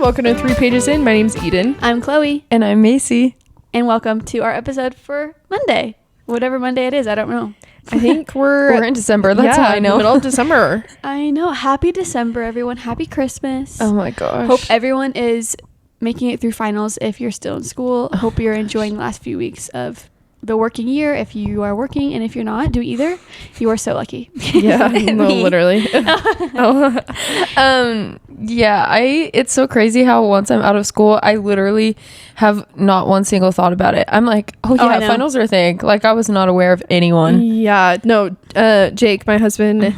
welcome to 3 Pages In. My name's Eden. I'm Chloe. And I'm Macy. And welcome to our episode for Monday. Whatever Monday it is, I don't know. I think we're in December. That's how I know. Middle of December. I know. Happy December, everyone. Happy Christmas. Oh my gosh. Hope everyone is making it through finals if you're still in school. Hope you're enjoying the last few weeks of the working year. If you are working, and if you're not, do either. You are so lucky. Yeah, no, literally. Yeah, it's so crazy how once I'm out of school, I literally have not one single thought about it. I'm like, oh yeah, finals are a thing. Like, I was not aware of anyone. Yeah, no, Jake, my husband,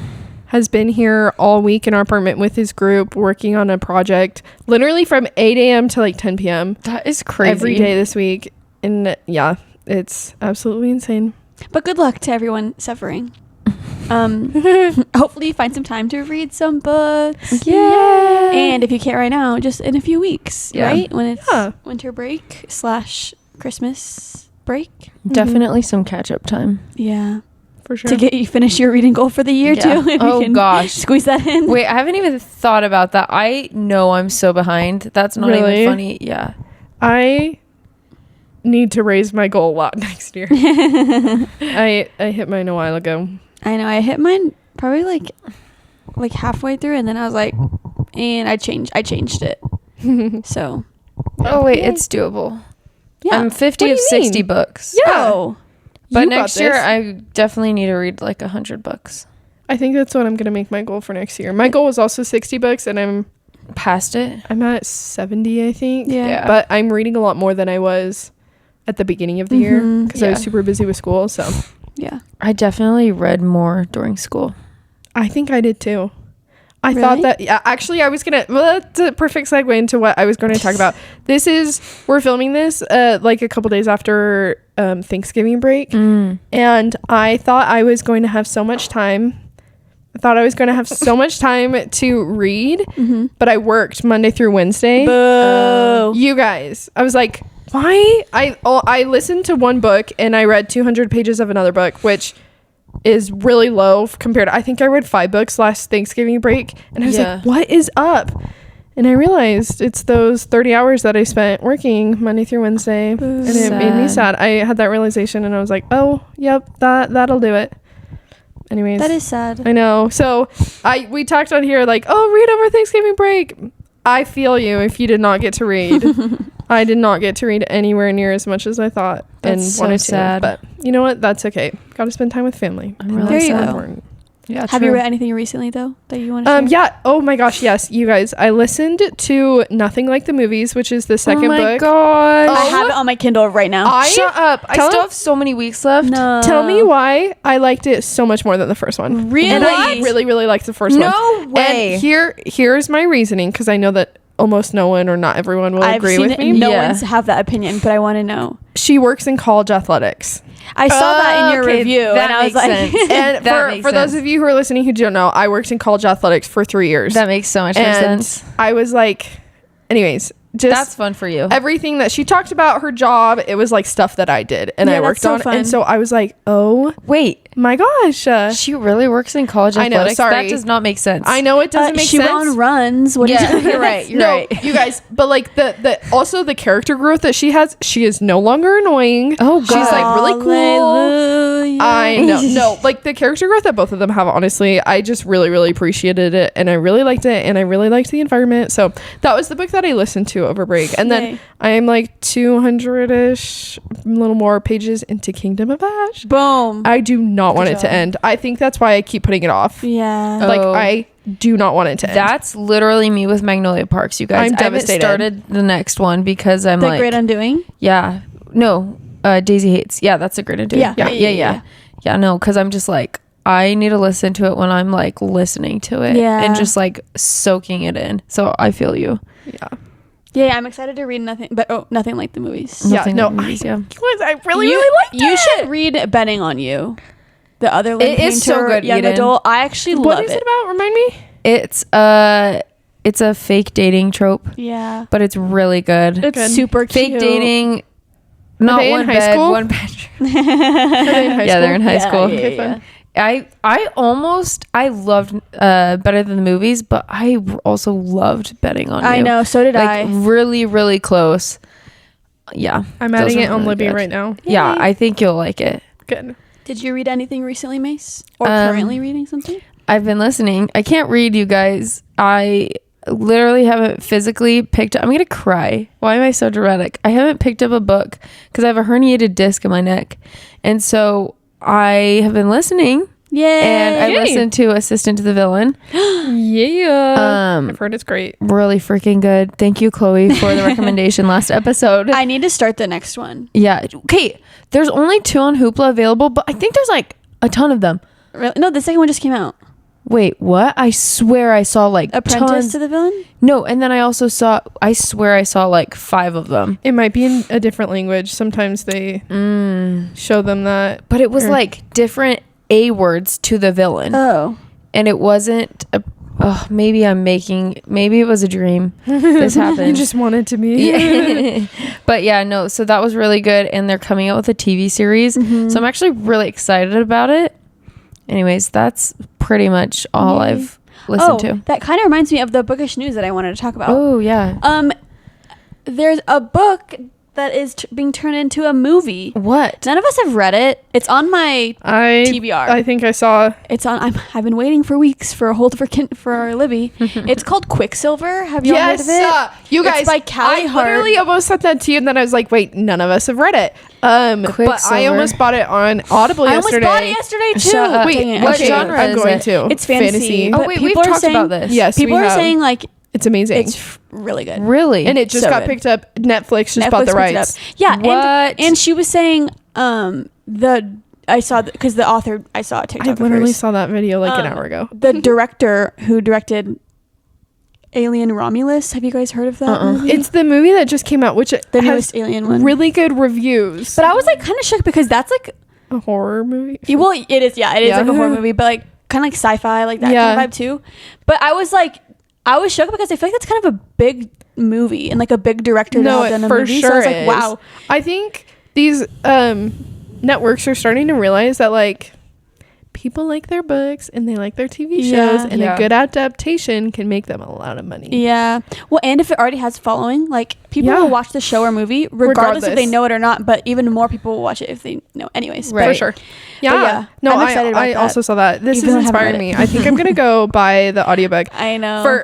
has been here all week in our apartment with his group working on a project, literally from 8 a.m. to like 10 p.m. That is crazy. Every day this week. And yeah, it's absolutely insane. But good luck to everyone suffering. Hopefully you find some time to read some books. Yeah. And if you can't right now, just in a few weeks, right? When it's winter break / Christmas break. Definitely some catch-up time. Yeah. For sure. To get you finish your reading goal for the year too. If Oh you can gosh. Squeeze that in. Wait, I haven't even thought about that. I know I'm so behind. That's not Really? even funny. Yeah. I need to raise my goal a lot next year. I hit mine a while ago. I know. I hit mine probably like halfway through, and then I was like, and I changed it. So. Oh wait, it's doable. Yeah. I'm 50 of 60 mean? books. Yeah. Oh. But You got next year, this. I definitely need to read like 100 books. I think that's what I'm going to make my goal for next year. My goal was also 60 books, and I'm Past it. at 70, I think. Yeah. But I'm reading a lot more than I was at the beginning of the year because I was Yeah. super busy with school. So Yeah. I definitely read more during school. I think I did too. I Really? thought that, yeah, actually I was going to, well, that's a perfect segue into what I was going to talk about. We're filming this like a couple days after Thanksgiving break. And I thought I was going to have so much time. I thought I was going to have so much time to read, but I worked Monday through Wednesday. Boo. You guys, I was like, why? I listened to one book and I read 200 pages of another book, which is really low compared to, I think I read 5 books last Thanksgiving break, and I was like, what is up? And I realized it's those 30 hours that I spent working Monday through Wednesday, and it made me sad. I had that realization and I was like, oh, yep, that'll do it. Anyways, That is sad. I know. So we talked on here like, oh, read over Thanksgiving break. I feel you if you did not get to read. I did not get to read anywhere near as much as I thought. That's wanted so sad. to. But you know what? That's okay. Got to spend time with family. I'm really There you sad. go. Yeah, Have you read anything recently though that you want to share? Yeah. Oh my gosh. Yes. You guys, I listened to Nothing Like the Movies, which is the second book. Oh my gosh. I have it on my Kindle right now. Shut up. I still have so many weeks left. No. Tell me why I liked it so much more than the first one. Really? And I really, really liked the first one. No way. And here's my reasoning, because I know that almost no one or not everyone will agree with me. No one's have that opinion, but I want to know. She works in college athletics. I saw that in your Okay, review, that and I was makes like, sense. And That makes for those sense. of you who are listening who don't know, I worked in college athletics for 3 years. That makes so much more and sense. I was like, anyways, just That's fun for you. everything that she talked about her job, it was like stuff that I did and Yeah, I that's worked so on. fun. And so I was like, oh Wait, my gosh. she really works in college I know, athletics? sorry. That does not make sense. I know it doesn't make she sense. went on runs. What Yeah, did you you're right. You're no, right. you guys, but like the also the character growth that she has, she is no longer annoying. Oh, She's God. like really cool. Hallelujah. I know. No, like the character growth that both of them have, honestly, I just really, really appreciated it. And I really liked it. And I really liked the environment. So that was the book that I listened to over break. And then Yay. I am like 200-ish, a little more pages into Kingdom of Ash. Boom. I do not want it to end. I think that's why I keep putting it off. Yeah. Like, Oh. I do not want it to end. That's literally me with Magnolia Parks, you guys. I'm I haven't devastated. started the next one because I'm The like, Great Undoing. yeah, no, Daisy Hates. Yeah, that's a Great Undoing. Yeah. Yeah, no, because I'm just like, I need to listen to it when I'm like listening to it and just like soaking it in. So I feel you. Yeah. Yeah, I'm excited to read Nothing Like the Movies. Yeah. Nothing No, like movies, yeah. I really liked it. You should read Betting on You. The other Lynn It is so Painter good, young Eden. adult. I actually What love is it about? Remind me. It's a fake dating trope, Yeah. but it's really good. It's Good. super cute. Fake dating, not they in one high bed, school? one bedroom. Are they in high Yeah, they're in high Yeah, school. yeah, Okay, yeah. fun. I loved Better Than the Movies, but I also loved Betting on You. I know, so did I. Really, really close. Yeah. I'm those adding are it on really Libby good. right now. Yeah, Yay. I think you'll like it. Good. Did you read anything recently, Mace? Or currently reading something? I've been listening. I can't read, you guys. I literally haven't physically picked up. I'm gonna cry. Why am I so dramatic? I haven't picked up a book because I have a herniated disc in my neck, and so I have been listening. Yay. And I listened to Assistant to the Villain. Yeah. I've heard it's great. Really freaking good. Thank you, Chloe, for the recommendation last episode. I need to start the next one. Yeah. Okay. There's only 2 on Hoopla available, but I think there's like a ton of them. Really? No, the second one just came out. Wait, what? I swear I saw like Apprentice tons. to the Villain? No, and then I also saw, I swear I saw like 5 of them. It might be in a different language. Sometimes they show them that. But it was like different A words to the villain. Oh. And it wasn't maybe it was a dream. This happened. You just wanted to be. Yeah. But yeah, no, so that was really good, and they're coming out with a TV series. So I'm actually really excited about it. Anyways, that's pretty much all I've listened to. That kind of reminds me of the bookish news that I wanted to talk about. Oh, yeah. There's a book that is being turned into a movie. What? None of us have read it. It's on my TBR. I think I saw. It's on. I've been waiting for weeks for a hold for our Libby. It's called Quicksilver. Have you all heard of it? You guys. It's by Callie I Hart. literally almost sent that to you, and then I was like, wait, none of us have read it. But I Quicksilver. almost bought it on Audible I almost yesterday. bought it yesterday too. Shut up. Wait, Dang it. what okay, genre I'm is going it? to. It's fantasy. Oh, but wait, we've people are talked saying- about this. Yes, People we are have. saying like It's amazing. it's really good. Really? And it just So got good. picked up. Netflix just bought the picked it rights. up. Yeah. What? And she was saying I saw because the author I saw a TikTok. I literally of hers. saw that video like an hour ago. The director who directed Alien Romulus. Have you guys heard of that movie? It's the movie that just came out, which the has newest Alien one. really good reviews. But I was like kind of shook because that's like A horror movie. well, it is. Yeah, it is Yeah. like a horror movie, but like kind of like sci-fi, like that Yeah. kind of vibe too. But I was shook because I feel like that's kind of a big movie and like a big director to have it done a for movie. sure So I was like, is. wow. I think these networks are starting to realize that like people like their books and they like their TV shows, Yeah. and Yeah. a good adaptation can make them a lot of money. Yeah. Well, and if it already has following, like people Yeah. will watch the show or movie regardless if they Regardless. know it or not. But even more people will watch it if they know. Anyways, Right. For sure. Yeah. yeah, No, I'm excited about I that. also saw that. This Even is though I haven't inspiring read me. it. I think I'm gonna go buy the audiobook. I know.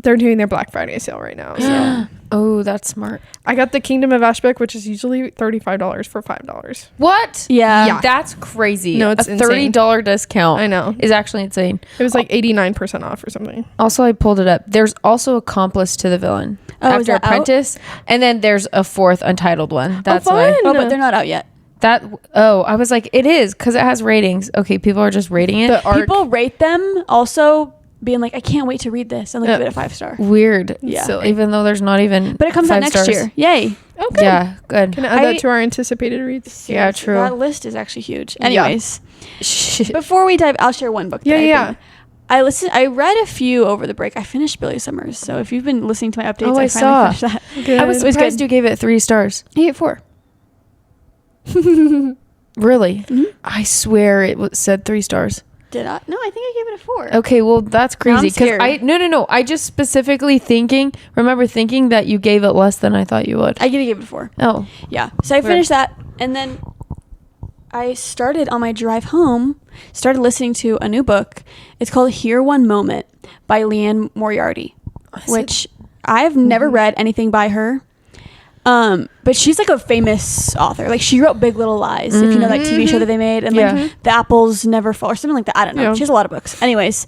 They're doing their Black Friday sale right now. So Oh, that's smart. I got the Kingdom of Ash book, which is usually $35 for $5. What? Yeah. That's crazy. No, it's a $30 discount. I know. Is actually insane. It was like 89% off or something. Also, I pulled it up. There's also Accomplice to the Villain Oh, is after that out? Apprentice, and then there's a 4th untitled one. That's fun. why. Oh, but they're not out yet. I was like, it is because it has ratings. Okay, people are just rating it. The arc. People rate them also being like, I can't wait to read this and like give it a 5-star. Weird. Yeah. Silly. Even though there's not even. But it comes out 5 next stars. year. Yay. Okay. Yeah, good. Can I add I- that to our anticipated reads? Yeah, true. That list is actually huge. Yeah. Anyways, before we dive, I'll share one book. that Yeah. I read a few over the break. I finished Billy Summers. So if you've been listening to my updates, Oh, I I saw. finally finished that. Good. I was It was surprised good. you gave it 3 stars. I gave it 4. Really? Mhm. I swear it said 3 stars. Did I? No, I think I gave it a 4. Okay, well that's Now I'm crazy because scared. no. I just specifically remember thinking that you gave it less than I thought you would. I gave it a 4. Oh, Yeah. So I Weird. finished that, and then I started on my drive home, started listening to a new book. It's called Here One Moment by Leanne Moriarty, which I've never read anything by her. But she's like a famous author. Like she wrote Big Little Lies, if you know that TV show that they made, and Yeah. like The Apples Never Fall or something like that. I don't know. Yeah. She has a lot of books. Anyways,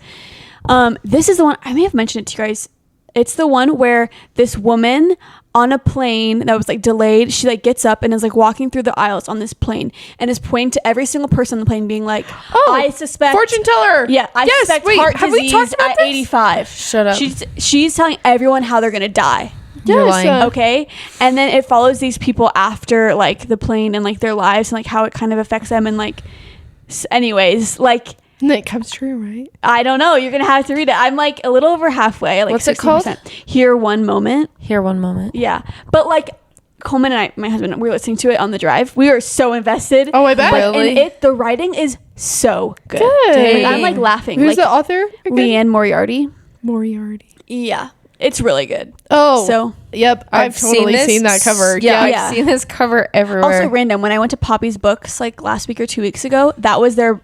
this is the one I may have mentioned it to you guys. It's the one where this woman on a plane that was like delayed, she like gets up and is like walking through the aisles on this plane and is pointing to every single person on the plane, being like, Oh, "I suspect Fortune teller. Yeah, I Yes, suspect wait, heart have we disease talked about at this? 85." Shut up. She's telling everyone how they're gonna die. You're Yes, lying. Okay, and then it follows these people after like the plane and like their lives and like how it kind of affects them and like anyways, like And it comes true, right? I don't know, you're gonna have to read it. I'm like a little over halfway, like What's it called? 60%. Here One Moment. Here, one moment. Yeah, but like Coleman and I, my husband, we were listening to it on the drive. We were so invested. Oh, I bet. Like, Really? and the writing is so good. Good. Like, I'm like laughing. Who's like the author? again? Leanne Moriarty. Moriarty. Yeah, it's really good. Oh, So yep. I've totally seen that cover. Yeah, Yeah. I've seen this cover everywhere. also random. When I went to Poppy's Books like last week or 2 weeks ago, that was their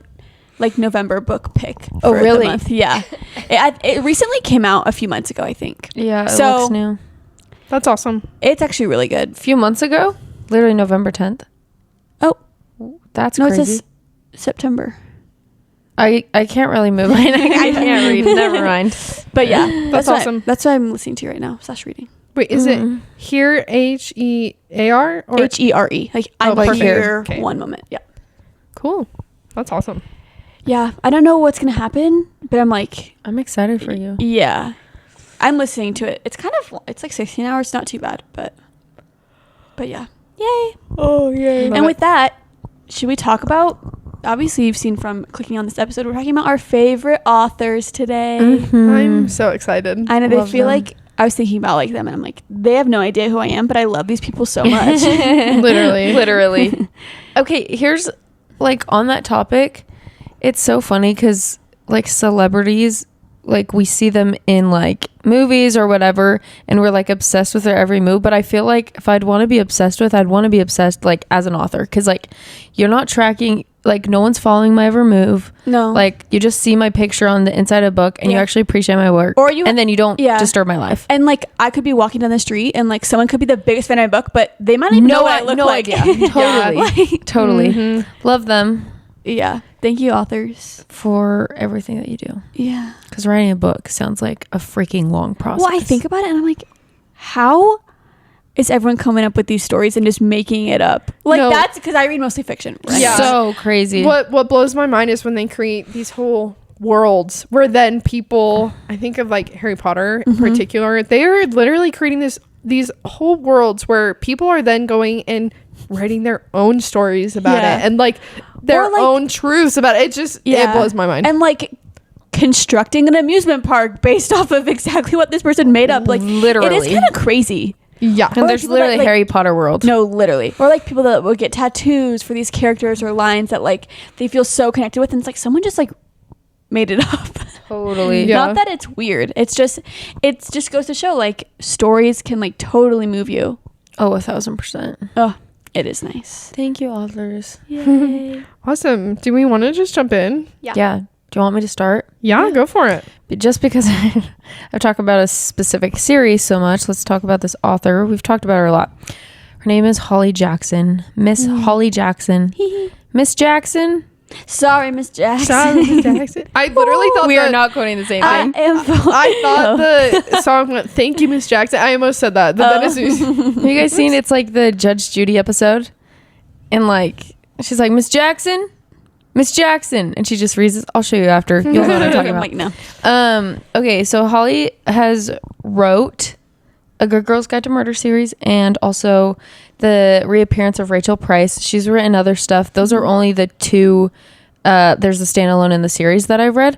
like November book pick. Oh, for the really? month. Yeah, it recently came out a few months ago, I think. yeah, it So- looks new. That's awesome. It's actually really good. A few months ago, literally November 10th. Oh That's no, it crazy. says September. I can't really move. I can't read. Never mind. But yeah, That's awesome. That's what I'm listening to right now. / reading. Wait, is Mhm. it here HEAR or HERE. Like I'm like here. here. Okay. One moment. Yeah. Cool? That's awesome. Yeah. I don't know what's gonna happen, but I'm like, I'm excited for you. yeah. I'm listening to it. It's it's like 16 hours. Not too bad, but yeah. Yay. Oh yeah. And with that, should we talk about? Obviously, you've seen from clicking on this episode, we're talking about our favorite authors today. I'm so excited. I know they Love feel them. like I was thinking about like them, and I'm like, they have no idea who I am, but I love these people so much. Literally. Literally. Okay, here's like on that topic, it's so funny because like celebrities, like we see them in like movies or whatever, and we're like obsessed with their every move. But I feel like if I'd want to be obsessed with, I'd want to be obsessed like as an author, because like you're not tracking, like no one's following my every move. No. Like you just see my picture on the inside of a book, and you Yeah. actually appreciate my work, Or you- and then you don't yeah. disturb my life. And like I could be walking down the street and like someone could be the biggest fan of my book, but they might not even know what I look like. idea. Totally. Like- Totally. Mhm. Love them yeah. Thank you, authors. for everything that you do. Yeah. Because writing a book sounds like a freaking long process. Well, I think about it and I'm like, how is everyone coming up with these stories and just making it up? Like No. that's because I read mostly fiction. Right? Yeah. So crazy. What blows my mind is when they create these whole worlds where then people, I think of like Harry Potter in particular, they are literally creating these whole worlds where people are then going and writing their own stories about Yeah. it and like their Or, like- own truths about it. It just it blows my mind. And like constructing an amusement park based off of exactly what this person made up. Like Literally. it is kind of crazy. Yeah. And Or there's people that, literally like- Harry Potter world. No, literally. Or like people that would get tattoos for these characters or lines that like they feel so connected with, and it's like someone just like made it up. Totally. Yeah. Not that it's weird. It just goes to show like stories can like totally move you. Oh, 1,000%. Oh, it is nice. Thank you, authors. Yay. Awesome. Do we want to just jump in? Yeah. Do you want me to start? Yeah, go for it. But just because I've talked about a specific series so much, let's talk about this author. We've talked about her a lot. Her name is Holly Jackson. Miss Holly Jackson. Miss Jackson. Sorry, Miss Jackson. Sorry, Jackson. I literally thought We are the- not quoting the same I thing. am. I thought the song went, "Thank you, Miss Jackson." I almost said that. But then as soon as Have you guys seen it's like the Judge Judy episode? And like she's like, Miss Jackson, and she just reads this. I'll show you after. You'll know what I'm talking I'm about. like no. Okay, so Holly has wrote a Good Girls Guide to Murder series and also the reappearance of Rachel Price. She's written other stuff. Those are only the two. There's a standalone in the series that I've read,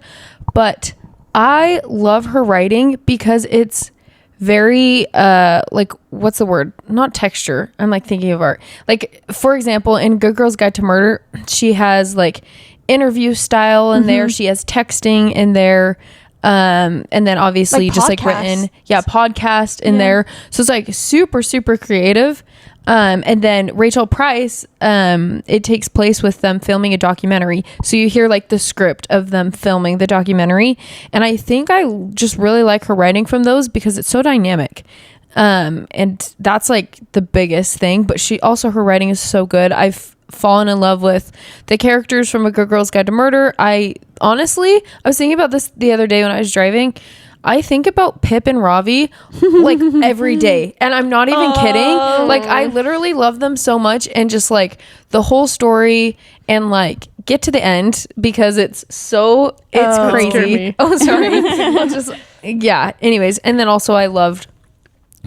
but I love her writing because it's very like, what's the word? Not texture. I'm like thinking of art. Like, for example, in Good Girls Guide to Murder, she has like interview style in there. She has texting in there. And then obviously Like just like podcasts. written, podcast in Yeah. there. So it's like super, super creative. And then Rachel Price, it takes place with them filming a documentary. So you hear like the script of them filming the documentary. And I think I just really like her writing from those because it's so dynamic. And that's like the biggest thing. But her writing is so good. I've fallen in love with the characters from A Good Girl's Guide to Murder. I was thinking about this the other day when I was driving. I think about Pip and Ravi like every day, and I'm not even kidding. Like I literally love them so much, and just like the whole story, and like get to the end because it's scared crazy. me. Oh, sorry. I'll just Anyways, and then also I loved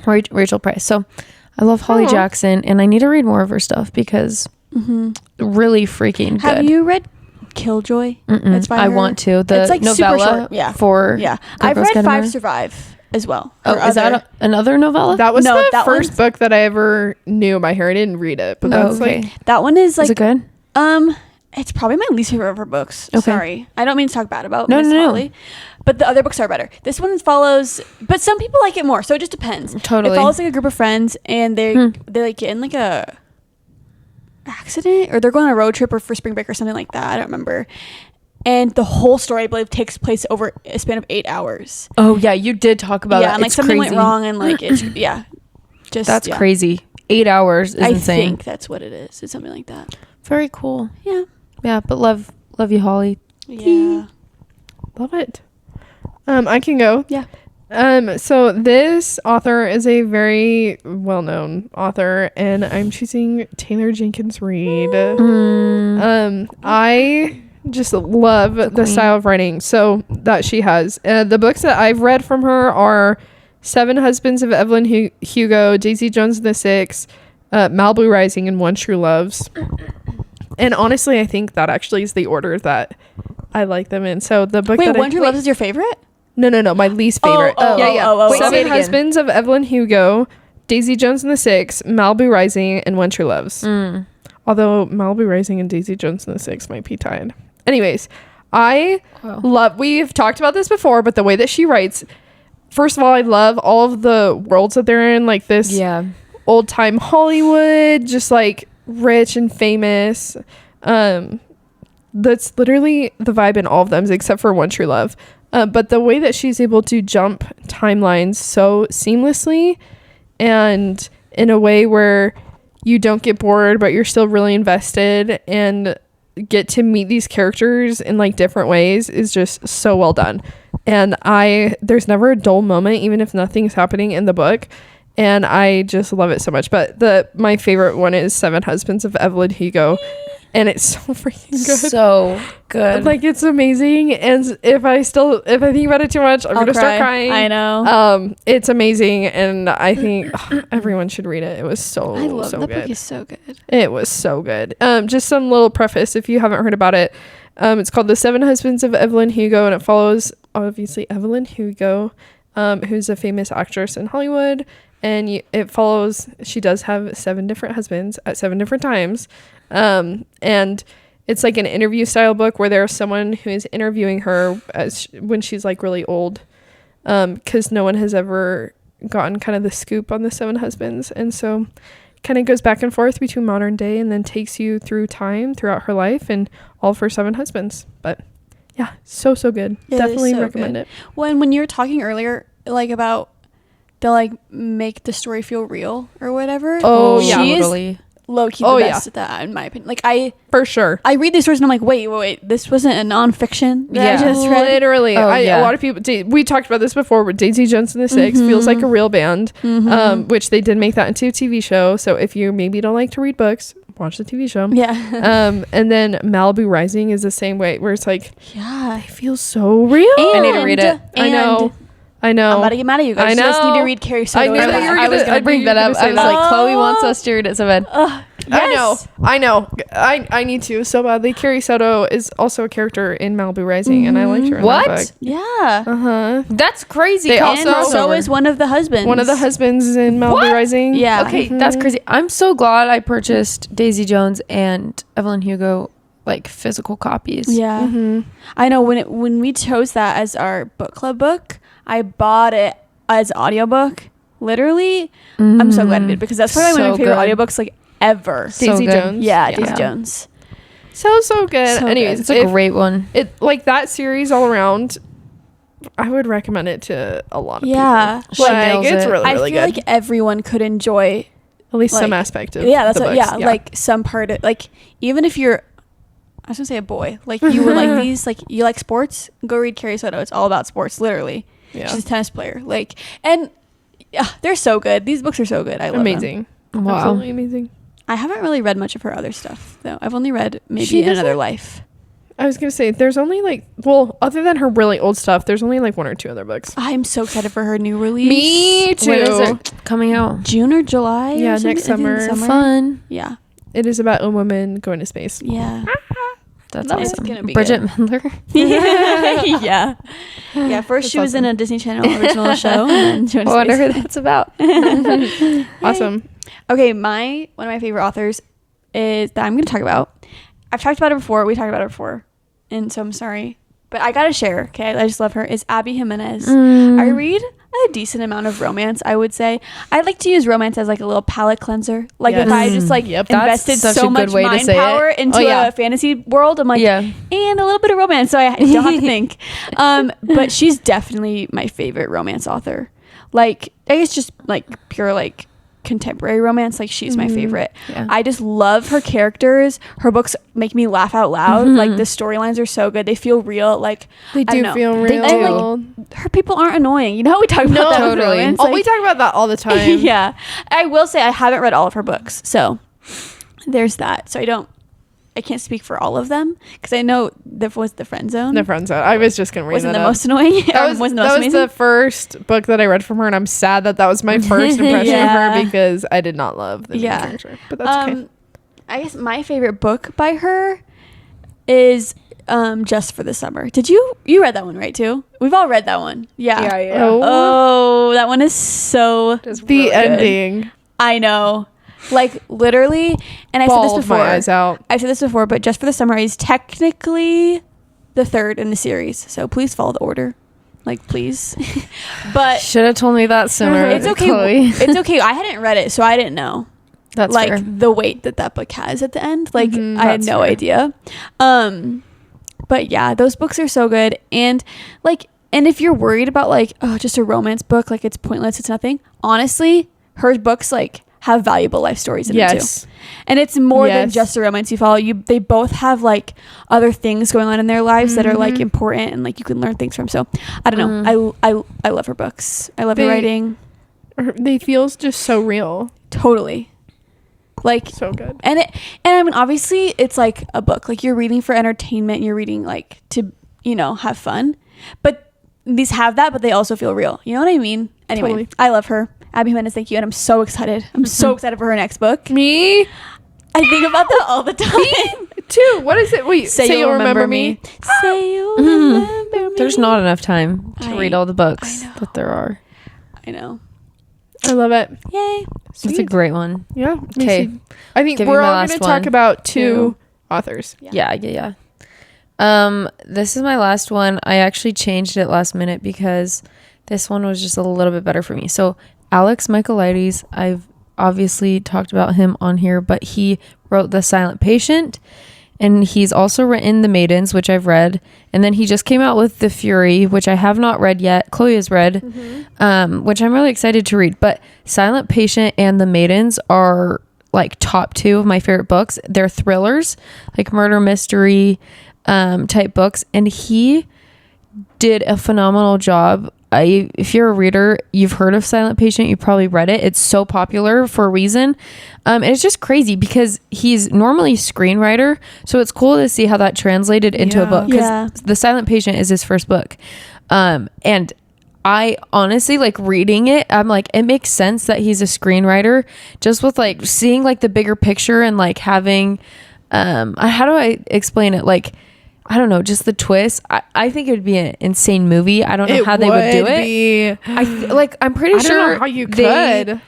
Rachel Price, so I love Holly Jackson, and I need to read more of her stuff because really freaking good. Have you read Killjoy? It's by I her. want to. The It's like super novella short. Yeah. for Yeah. Good I've Girls read Guide to 5 Murder. Survive as well. Oh, Her is that another novella? that was No, the that first one's- book that I ever knew by her. I didn't read it, but that's okay. like that one is Is like it good? It's probably my least favorite of her books. Okay. Sorry. I don't mean to talk bad about No, Miss no, no. Holly. But the other books are better. This one follows, but some people like it more, so it just depends. Totally. It follows like a group of friends, and they like get in like a accident, or they're going on a road trip or for spring break or something like that. I don't remember. And the whole story, I believe, takes place over a span of 8 hours. Oh yeah, you did talk about that. And like It's something crazy. went wrong, and like it's just That's yeah. crazy. 8 hours is I insane. think that's what it is. It's something like that. Very cool. Yeah. Yeah, but love you, Holly. Yeah. Love it. I can go. Yeah. So this author is a very well-known author, and I'm choosing Taylor Jenkins Reid. I just love the queen. style of writing so that she has. The books that I've read from her are Seven Husbands of Evelyn Hugo, Daisy Jones and the Six, Malibu Rising, and One True Loves. And honestly, I think that actually is the order that I like them in. So the book Wait, that One True Loves is your favorite? No, my least favorite. Wait, say it Seven again. Husbands of Evelyn Hugo, Daisy Jones and the Six, Malibu Rising, and One True Loves. Although Malibu Rising and Daisy Jones and the Six might be tied. Anyways, I love, we've talked about this before, but the way that she writes, first of all, I love all of the worlds that they're in, like this old time Hollywood, just like rich and famous. That's literally the vibe in all of them, except for One True Love. But the way that she's able to jump timelines so seamlessly and in a way where you don't get bored, but you're still really invested and get to meet these characters in like different ways is just so well done. And there's never a dull moment, even if nothing's happening in the book. And I just love it so much. But my favorite one is Seven Husbands of Evelyn Hugo. And it's so freaking good. So good. Like, it's amazing. And if I think about it too much, I'm gonna start crying. I know. It's amazing, and I think everyone should read it. It was so I love so that good. book. Is so good. It was so good. Just some little preface if you haven't heard about it. It's called The Seven Husbands of Evelyn Hugo, and it follows obviously Evelyn Hugo, who's a famous actress in Hollywood. And it follows, she does have 7 different husbands at 7 different times. And it's like an interview style book where there's someone who is interviewing her when she's like really old. Because no one has ever gotten kind of the scoop on the 7 husbands. And so kind of goes back and forth between modern day and then takes you through time throughout her life and all of her 7 husbands. But yeah, so good. Definitely recommend it. When you were talking earlier, like about they'll like make the story feel real or whatever. Oh, yeah. She Totally. is low-key the best at that, in my opinion. Like For sure. I read these stories and I'm like, wait, this wasn't a nonfiction that I just read. Literally. Oh, A lot of people, we talked about this before, but Daisy Jones and the Six feels like a real band, which they did make that into a TV show. So if you maybe don't like to read books, watch the TV show. Yeah. And then Malibu Rising is the same way, where it's like, Yeah. they feel so real. I need to read it. I know. I'm about to get mad at you guys. I You just need know. to read Carrie Soto. I knew that you were I was I gonna knew bring you that were up. gonna say I was that. like, Chloe wants us to read it so bad. Yes. I know. I need to so badly. Carrie Soto is also a character in Malibu Rising, and I liked her in What? that book. Yeah. That's crazy. They Come also- And so crossover. is one of the husbands. One of the husbands is in Malibu What? Rising. Yeah. Okay, that's crazy. I'm so glad I purchased Daisy Jones and Evelyn Hugo like physical copies. Yeah. I know when we chose that as our book club book, I bought it as audiobook. Literally. I'm so glad I did because that's probably one of my So favorite good. audiobooks like ever. So Daisy good. Jones. Yeah, Daisy Yeah. Jones. So good. So Anyways, It's a great one. it like that series all around. I would recommend it to a lot of Yeah. people. She Like, nails it's it. really I really feel good. like everyone could enjoy At least some like- aspect of that's the what, books. like some part of like even if you're I was gonna say a boy like you were like these like you like sports, go read Carrie Soto. It's all about sports, literally. Yeah. She's a tennis player, like, and yeah, they're so good. These books are so good. I love them. Amazing. Wow. Absolutely amazing. I haven't really read much of her other stuff though. I've only read maybe She In Another doesn't- Life. I was gonna say there's only like other than her really old stuff, there's only like 1 or 2 other books. I'm so excited for her new release. Me too. When is it coming out? June or July? or Yeah, something? next I think summer. Fun. Yeah, It is about a woman going to space. yeah, That's It's awesome. gonna be Bridget good. Mendler. yeah, yeah. First, That's she was in awesome. a Disney Channel original show, and then she went I to wonder space. who that's about. Awesome. Okay, one of my favorite authors is that I'm going to talk about I've talked about her before. We talked about her before. And so I'm sorry. But I gotta share, okay? I just love her. Is Abby Jimenez. I read a decent amount of romance, I would say. I like to use romance as like a little palate cleanser. Like if I just like invested That's such so a much good way to mind say power it. into a fantasy world, I'm like, and a little bit of romance, so I don't have to think. But she's definitely my favorite romance author. Like, I guess just like pure like contemporary romance, like she's my favorite. I just love her characters. Her books make me laugh out loud. Like the storylines are so good, they feel real. Like They do feel real. They do. like, her people aren't annoying, you know how we talk about that with totally. romance? Oh, we talk about that all the time. Yeah, I will say I haven't read all of her books, so there's that. So I can't speak for all of them because I know that was the friend zone. The friend zone. I was just gonna read wasn't that the up. most annoying. That was the first book that I read from her, and I'm sad that was my first impression of her because I did not love the main character. But that's okay. I guess my favorite book by her is Just for the Summer. Did you read that one, right, too? We've all read that one. Yeah. Oh, that one is so the really ending. Good. I know. Like literally, and I said this before. My eyes out. I've said this before, but Just for the Summer is technically the third in the series. So please follow the order. Like, please. But should have told me that sooner. It's okay. Chloe. It's okay. I hadn't read it, so I didn't know. That's like fair. the weight that book has at the end. Like I had no idea. But yeah, those books are so good. And like, and if you're worried about like, oh, just a romance book, like it's pointless, it's nothing. Honestly, her books like have valuable life stories in them too. And it's more than just a romance you follow. They both have like other things going on in their lives that are like important and like you can learn things from. So I don't know. I love her books. I love her writing. They feel just so real. Totally. Like so good. And I mean obviously it's like a book. Like you're reading for entertainment, you're reading like to, you know, have fun. But these have that, but they also feel real. You know what I mean? Anyway, totally. I love her. Abby Jimenez, thank you. And I'm so excited. I'm so excited for her next book. Me? I think about that all the time. Me too. What is it? Wait, say you'll remember me. Say you'll remember me. There's not enough time to read all the books that there are. I know. I love it. Yay. It's a great one. Yeah. Okay. I think we're all going to talk about two authors. Yeah. This is my last one. I actually changed it last minute because this one was just a little bit better for me. So Alex Michaelides, I've obviously talked about him on here, but he wrote The Silent Patient, and he's also written The Maidens, which I've read, and then he just came out with The Fury, which I have not read yet. Chloe has read, which I'm really excited to read. But Silent Patient and The Maidens are like top two of my favorite books. They're thrillers, like murder mystery type books, and he did a phenomenal job. If you're a reader, you've heard of Silent Patient, you probably read it. It's so popular for a reason. And it's just crazy because he's normally a screenwriter. So it's cool to see how that translated into a book. Because The Silent Patient is his first book. And I honestly like reading it. I'm like, it makes sense that he's a screenwriter just with like seeing like the bigger picture and like having, how do I explain it? Like, I don't know, just the twist. I think it would be an insane movie. I don't know how they would do it. I'm pretty sure don't know how you could.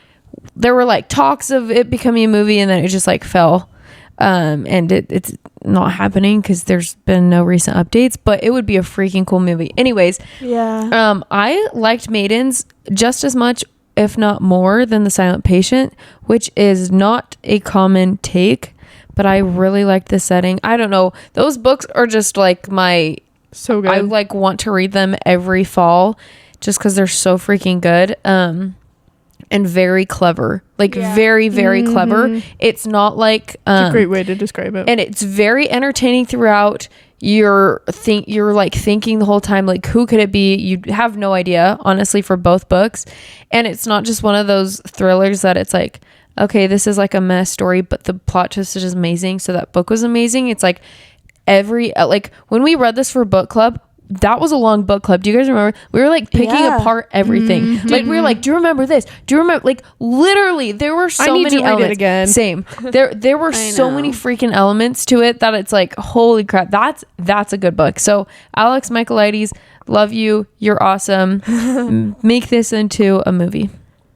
There were like talks of it becoming a movie, and then it just like fell. And it's not happening because there's been no recent updates. But it would be a freaking cool movie. Anyways, I liked Maidens just as much, if not more, than The Silent Patient, which is not a common take. But I really like the setting. I don't know. Those books are just like so good. I like want to read them every fall just because they're so freaking good. And very clever. Like very, very clever. It's not like it's a great way to describe it. And it's very entertaining throughout. You're like thinking the whole time, like, who could it be? You have no idea, honestly, for both books. And it's not just one of those thrillers that it's like, okay, this is like a mess story, but the plot twist is just amazing. So that book was amazing. It's like like when we read this for book club, that was a long book club. Do you guys remember? We were like picking apart everything. Like we were like, do you remember this? Do you remember? Like literally, there were so many elements. Read it again. Same. There were so many freaking elements to it that it's like, holy crap, that's a good book. So Alex Michaelides, love you. You're awesome. Make this into a movie.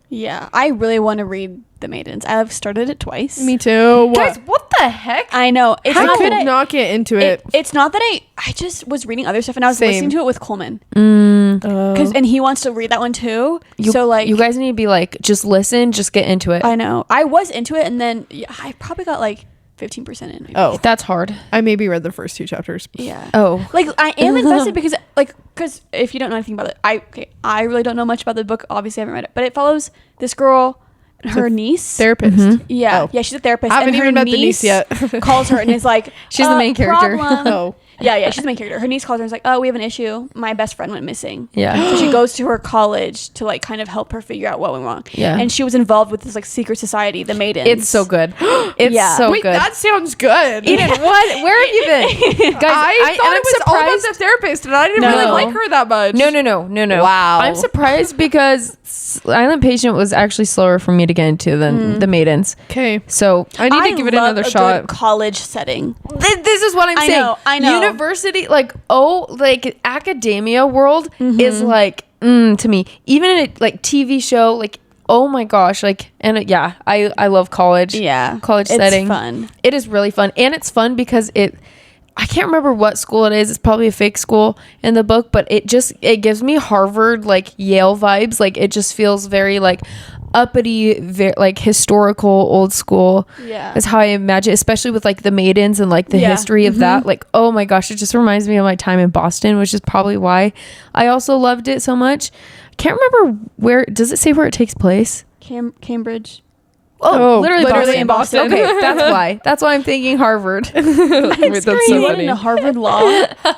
Yeah, I really want to read The Maidens. I've started it twice. Me too. Guys, what the heck? I know. It's I not could that not get into it. it's not that I just was reading other stuff and I was Same. listening to it with Coleman. Oh. And he wants to read that one too. So like you guys need to be like, just listen, just get into it. I know. I was into it and then I probably got like 15% in. Maybe. Oh, That's hard. I maybe read the first 2 chapters. Yeah. Oh. Like I am invested because if you don't know anything about it, I really don't know much about the book. Obviously, I haven't read it, but it follows this girl, and her niece. Therapist. Yeah, Oh. yeah, she's a therapist. I haven't and her even met the niece yet. calls her and is like, She's the main character. problem." Oh. Yeah, she's the main character. Her niece calls her and is like, "Oh, we have an issue. My best friend went missing." Yeah. So she goes to her college to like kind of help her figure out what went wrong. Yeah. And she was involved with this like secret society, the Maidens. It's so good. It's Yeah. so Wait, good. that sounds good. Eden, what? Where have you been? Guys, I thought and it was all about the therapist, and I didn't really No. like her that much. No. Wow. I'm surprised because Silent Patient was actually slower for me to get into than The Maidens. Okay, So I need to give it love another a shot. good college setting. this is what I'm I saying. know, I know. University, like academia world is like to me. Even in a like TV show, like oh my gosh, like I love college. Yeah. College It's setting. fun. It is really fun, and it's fun because I can't remember what school it is. It's probably a fake school in the book, but it gives me Harvard, like Yale vibes. Like it just feels very like uppity, like historical, old school. Yeah. Is how I imagine, especially with like the Maidens and like the Yeah. history of that. Like oh my gosh, it just reminds me of my time in Boston, which is probably why I also loved it so much. Can't remember where. Does it say where it takes place? Cambridge. Oh, literally literally in Boston. Boston. Okay, that's why. That's why I'm thinking Harvard. That's You so went funny. into Harvard Law.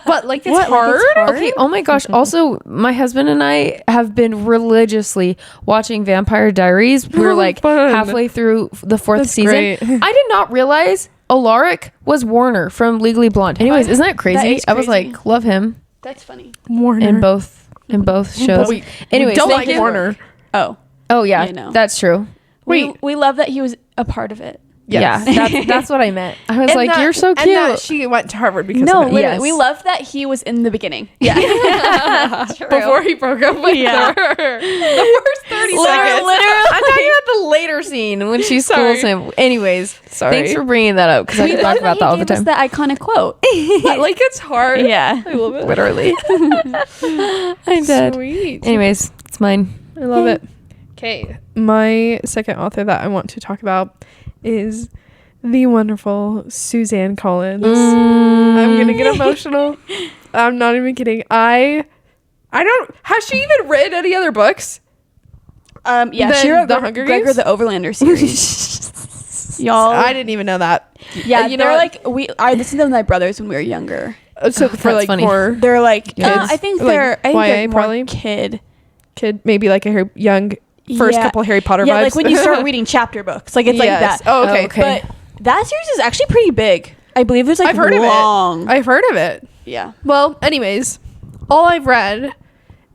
But like it's What, like, hard. it's hard? Okay. Oh my gosh. Also, my husband and I have been religiously watching Vampire Diaries. We're like Fun. halfway through the 4th That's season. great. I did not realize Alaric was Warner from Legally Blonde. Anyways, isn't that crazy? is I was crazy. like, love him That's funny. Warner. in both shows. We Anyways, don't thank like you. Warner. Oh. Oh yeah, I know. that's true. We Wait. love that he was a part of it. Yes. Yeah, that's what I meant. I was And like, that- you're so And cute. that she went to Harvard because No, of it. literally. Yes. We love that he was in the beginning. Yeah. Before he broke up with Yeah. her. The first 30 seconds. I'm talking about the later scene when she schools Sorry. him. Anyways, Sorry. thanks for bringing that up because I We could love talk about that all the gave us time. that iconic quote. Like it's hard. Yeah. I love it. Literally. I'm dead. Sweet. Anyways, it's mine. I love it. Okay. My second author that I want to talk about is the wonderful Suzanne Collins. I'm gonna get emotional. I'm not even kidding. I don't. Has she even written any other books? Yeah, she Then wrote the Hunger Gregor Games? the Overlander series. Y'all. I didn't even know that. Yeah, you know they're what? like I listened to them with my brothers when we were younger. So for that's like funny. more They're like Kids. I think Like they're YA more probably? kid. kid, maybe like a young first Yeah. couple Harry Potter Yeah, vibes. like when you start reading chapter books, like it's Yes. like that. Oh, okay. Okay. But that series is actually pretty big. I believe there's like I've heard long. of it. I've heard of it. Yeah. Well, anyways, all I've read,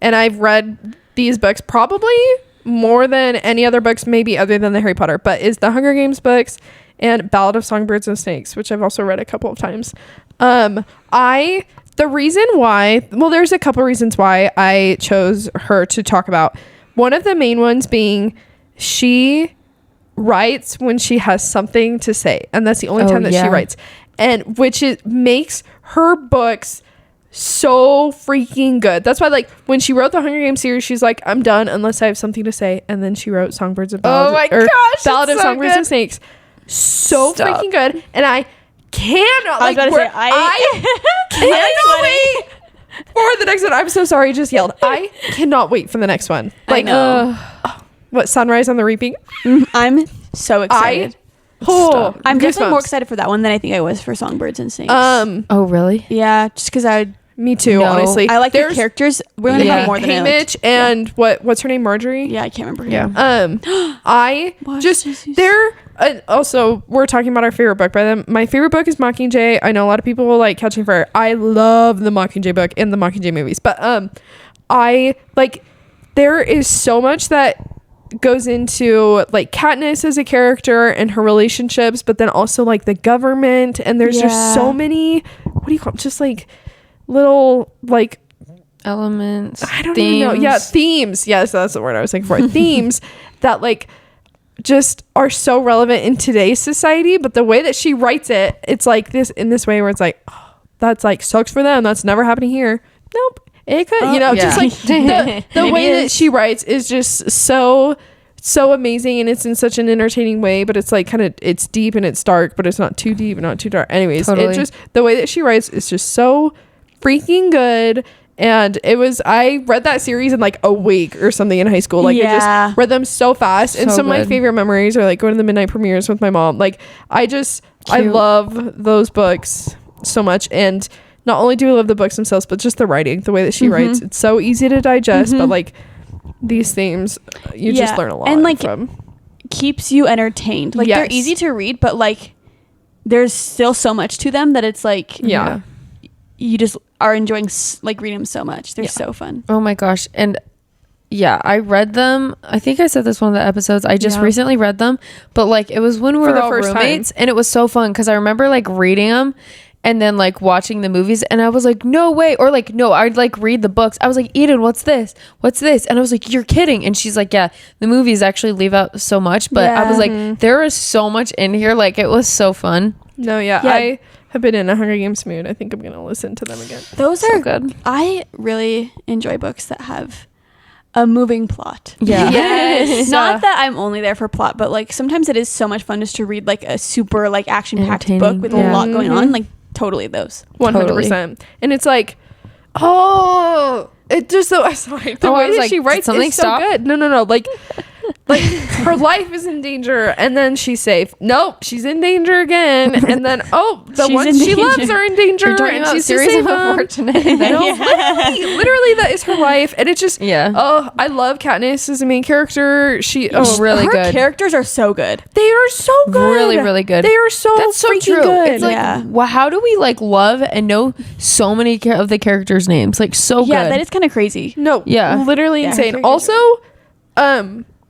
and I've read these books probably more than any other books, maybe other than the Harry Potter, but is the Hunger Games books and Ballad of Songbirds and Snakes, which I've also read a couple of times. The reason why, well, there's a couple reasons why I chose her to talk about. One of the main ones being she writes when she has something to say, and that's the only Oh, time that yeah. she writes, and makes her books so freaking good. That's why, like, when she wrote the Hunger Games series, she's like, I'm done unless I have something to say. And then she wrote Songbirds and Ballads. Oh my or gosh, Ballad it's of so Songbirds good. and Snakes. So Stop. freaking good. And I cannot, I was like, about to say, I cannot wait for the next one. I'm so sorry, I just yelled. I cannot wait for the next one. Like, know. what, Sunrise on the Reaping? I'm so excited. Oh, I'm definitely more goosebumps. excited for that one than I think I was for Songbirds and Snakes. Oh, really? Yeah, just because Me too, No. honestly. I like the There's characters. We're gonna Yeah. have more than I liked. Haymitch and what's her name? Marjorie? Yeah, I can't remember. Yeah. I Watch just this, you they're also we're talking about our favorite book by them. My favorite book is Mockingjay. I know a lot of people like Catching Fire. I love the Mockingjay book and the Mockingjay movies, but I like there is so much that goes into like Katniss as a character and her relationships, but then also like the government, and there's just Yeah. so many, what do you call them? Just like little like Elements. I don't even know. Yeah, themes. Yes, that's the word I was looking for. Themes that like just are so relevant in today's society, but the way that she writes it, it's like this in this way where it's like, oh, that's like sucks for them, that's never happening here. Nope, it could, just like the way that she writes is just so amazing, and it's in such an entertaining way, but it's like kind of, it's deep and it's dark, but it's not too deep and not too dark. Anyways, it just, the way that she writes is just so freaking good. And I read that series in like a week or something in high school. Like I just read them so fast. And some of my favorite memories are like going to the midnight premieres with my mom. Like I love those books so much. And not only do I love the books themselves, but just the writing, the way that she writes. It's so easy to digest, but like these themes, you just learn a lot and like from. Keeps you entertained. Like they're easy to read, but like there's still so much to them that it's like you just are enjoying like reading them so much. They're so fun. Oh my gosh. And I read them. I think I said this one of the episodes. I just recently read them, but like it was when we were all roommates, and it was so fun because I remember like reading them and then like watching the movies, and I was like, no way. Or like, no, I'd like read the books. I was like, Eden, what's this? And I was like, you're kidding. And she's like, yeah, the movies actually leave out so much, but I was like, there is so much in here. Like it was so fun. No, I have been in a Hunger Games mood. I think I'm gonna listen to them again. Those so are good. I really enjoy books that have a moving plot. Yeah. Yes. Not that I'm only there for plot, but like sometimes it is so much fun just to read like a super like action-packed book with a lot going on. Like totally those. 100%. And it's like, it just so sorry. The way that she writes is so good. No. Like her life is in danger, and then she's safe. Nope, she's in danger again, and then the ones she loves are in danger, and she's to save them. Literally, that is her life, and it's just I love Katniss as a main character. She's really good. Her characters are so good. They are so good. Really, really good. They are so That's so freaking true. good. It's like, well, how do we like love and know so many of the characters' names? Like so good. Yeah, that is kind of crazy. No, literally insane. Also,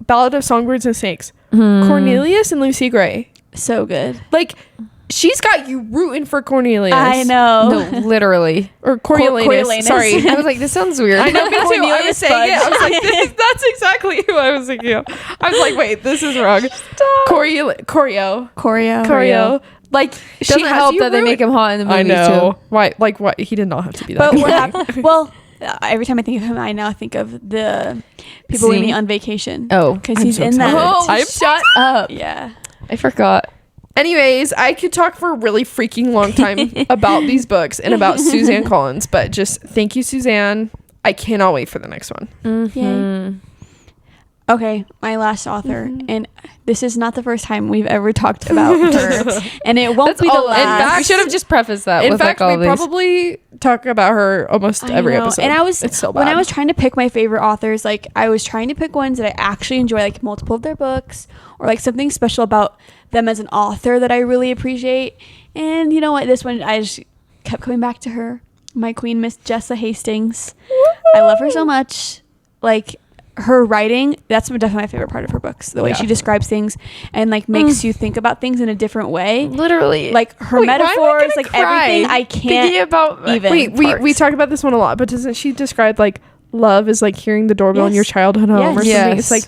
Ballad of Songbirds and Snakes. Cornelius and Lucy Gray. So good. Like, she's got you rooting for Cornelius. I know. No, literally. Or Coriolanus. Sorry. I was like, this sounds weird. I know, me too. I was saying it. I was like, Fudge. that's exactly who I was thinking of. I was like, wait, this is wrong. Choreo. Like, it doesn't help that they make him hot in the movies, I know. too. Why? Like, what? He did not have to be that. But what happened? Well, every time I think of him, I now think of the people we meet on vacation. Oh, because he's in that. I'm shut up. Yeah, I forgot. Anyways, I could talk for a really freaking long time about these books and about Suzanne Collins, but just thank you, Suzanne. I cannot wait for the next one. Yay. Okay, my last author, and this is not the first time we've ever talked about her, and it won't be the last. In fact, we should have just prefaced that. In fact, we probably talk about her almost every episode. And it's so bad. When I was trying to pick my favorite authors, like I was trying to pick ones that I actually enjoy, like multiple of their books, or like something special about them as an author that I really appreciate. And you know what? This one, I just kept coming back to her, my queen, Miss Jessa Hastings. I love her so much. Like, her writing, that's definitely my favorite part of her books, the way she describes things and like makes you think about things in a different way. Literally, like her metaphors, like everything. I can't about even. We talk about this one a lot, but doesn't she describe like love is like hearing the doorbell in your childhood home or something? It's like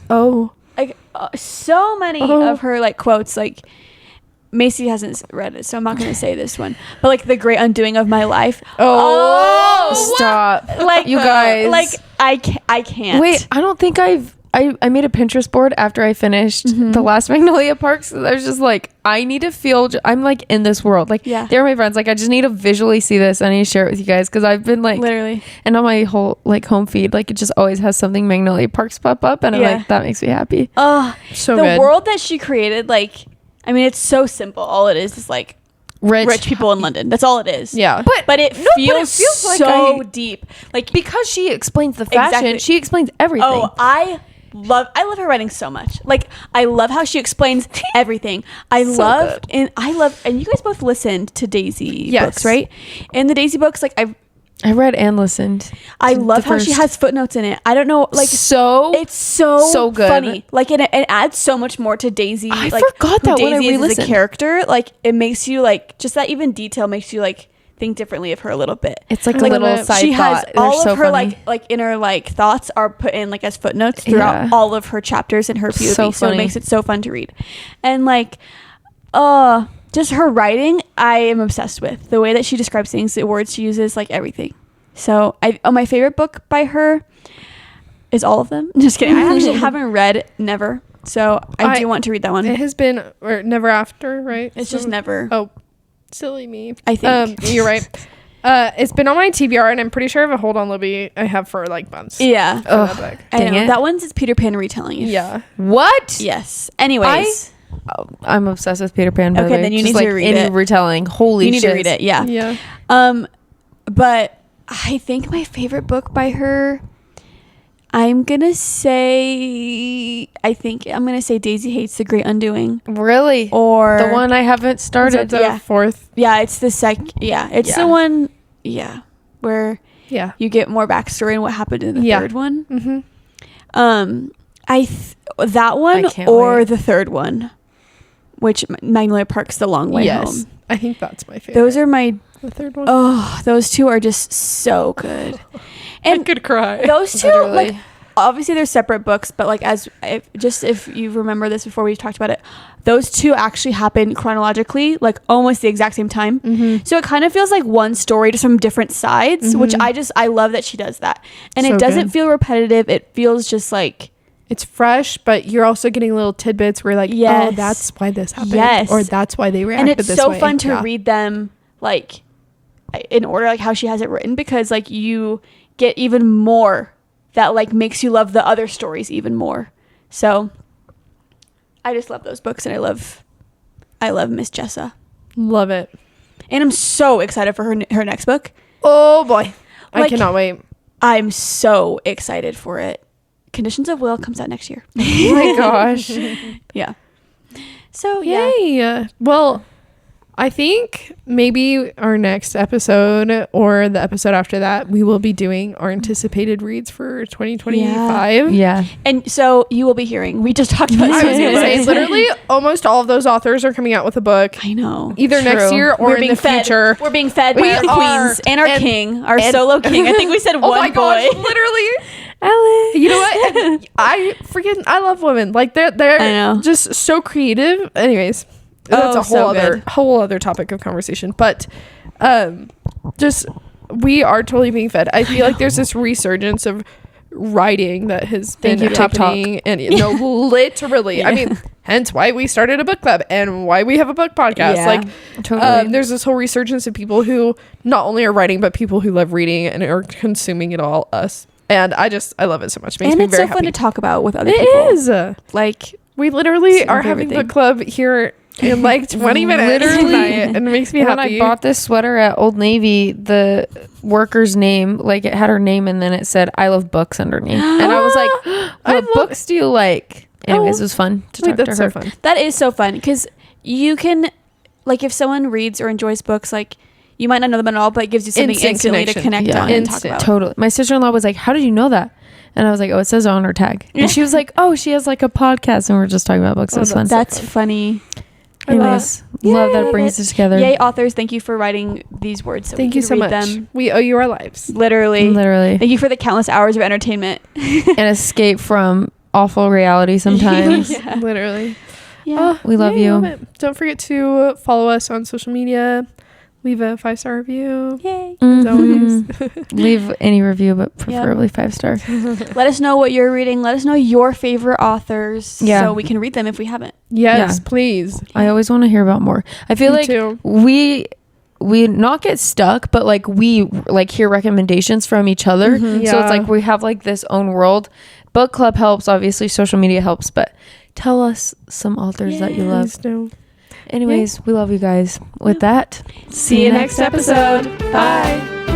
like so many of her like quotes. Like Macy hasn't read it, so I'm not going to say this one, but like the great undoing of my life. Stop! Like you guys, like I can't. Wait, I don't think I made a Pinterest board after I finished the last Magnolia Parks. I was just like, I need to feel. I'm like in this world. Like they're my friends. Like I just need to visually see this. I need to share it with you guys because I've been like literally, and on my whole like home feed, like it just always has something Magnolia Parks pop up, and I'm like, that makes me happy. Oh, so the good. world that she created, like. I mean, it's so simple. All it is like rich people in London. That's all it is. Yeah. But it feels so deep. Like because she explains the fashion, she explains everything. Oh, I love her writing so much. Like I love how she explains everything. I love and you guys both listened to Daisy books, right? In the Daisy books, like I read and listened. I love how she has footnotes in it. I don't know, like it's so good, funny. Like it adds so much more to Daisy. I like, forgot that Daisy when I is as re-listened. a character. Like it makes you like just that even detail makes you like think differently of her a little bit. It's like I a love little it. side She has thought. They're all so of her funny. like inner like thoughts are put in like as footnotes throughout Yeah. all of her chapters in her POV, So so it funny. makes it so fun to read. And like just her writing, I am obsessed with the way that she describes things, the words she uses, like everything. So my favorite book by her is all of them. Just kidding. I actually haven't read Never, so I do want to read that one. It has been or Never After, right? It's just Never. Oh, silly me. I think. You're right. It's been on my TBR, and I'm pretty sure I have a Hold on Libby I have for like months. Yeah. For that book. I Dang know. it. That one's Peter Pan retelling. Yeah. What? Yes. Anyways, I'm obsessed with Peter Pan. By the Okay, way. then you Just need to like read any it. retelling. Holy you need shit. to read it. Yeah. Yeah. But I think my favorite book by her, I'm gonna say Daisy Hates the Great Undoing, Really? or The one I haven't started. The yeah. fourth. Yeah, it's the it's Yeah. the one. Yeah, where Yeah. you get more backstory and what happened in the Yeah. third one. Mm-hmm. That one I can't or wait. the third one, which Magnolia Park's The Long Way Yes. Home. I think that's my favorite. Those are my the third one. those two are just so good. I And could cry. those two, Literally. like, obviously they're separate books, but like if you remember this before we talked about it, those two actually happen chronologically, like almost the exact same time. Mm-hmm. So it kind of feels like one story just from different sides, which I love that she does that. And So it doesn't good. feel repetitive. It feels just like, It's fresh, but you're also getting little tidbits where like, Yes. oh, that's why this happened. Yes. Or that's why they and reacted it's this so way. fun to Yeah. read them like in order, like how she has it written, because like you get even more that like makes you love the other stories even more. So I just love those books, and I love Miss Jessa, Love it. and I'm so excited for her next book. Oh boy. I Like- cannot wait. I'm so excited for it. Conditions of Will comes out next year. Oh my gosh. Yeah. So yeah. Yay. Well, I think maybe our next episode or the episode after that, we will be doing our anticipated reads for 2025. Yeah. And so you will be hearing. We just talked about I was Susie going to say, books. literally, almost all of those authors are coming out with a book I know. either next True. year or in the future. We're being fed We by our are. queens and our And- king, our and- solo king. I think we said Oh one my boy. gosh, literally. Alex. You know what? And I love women. Like they're I know. just so creative. Anyways, that's Oh, a so whole other topic of conversation. But just we are totally being fed. I feel like there's this resurgence of writing that has been Thank you, TikTok. happening, and no, literally. I mean, hence why we started a book club and why we have a book podcast. Yeah. Like, Totally. there's this whole resurgence of people who not only are writing, but people who love reading and are consuming it all. Us. And I love it so much. It makes And me it's very so happy. fun to talk about with other It people. is. Like, We literally It's my are having favorite book club here in like 20 minutes Literally. tonight, and it makes me when happy. I bought this sweater at Old Navy, the worker's name, like it had her name and then it said I love books underneath. And I was like, I what love- books do you like? Anyways, Oh, it was fun to Wait, talk that's to her. so fun. that is so fun because you can, like, if someone reads or enjoys books, like, you might not know them at all, but it gives you something Instant instantly to connection. connect Yeah. on and talk Instant. about. Totally. My sister-in-law was like, how did you know that? And I was like, oh, it says it on her tag. And she was like, oh, she has like a podcast and we're just talking about books. It Oh, was fun. That's funny. Anyways, love that Yay. brings us together. Yay, authors, thank you for writing these words so Thank we you can so read much. them. We owe you our lives. Literally. Literally. Thank you for the countless hours of entertainment. An escape from awful reality sometimes. Yeah. Literally. Yeah. We love yay, you. love it. Don't forget to follow us on social media. Leave a 5-star review. Yay. As Mhm. always. Leave any review, but preferably 5-star. Let us know what you're reading. Let us know your favorite authors Yeah. so we can read them if we haven't. Yes, Yeah. please. I always want to hear about more. I feel Me like too. we not get stuck, but like we like hear recommendations from each other. So Yeah. it's like we have like this own world. Book club helps, obviously social media helps, but tell us some authors that you love. Please do. Anyways, we love you guys. With that, See you next episode. Bye.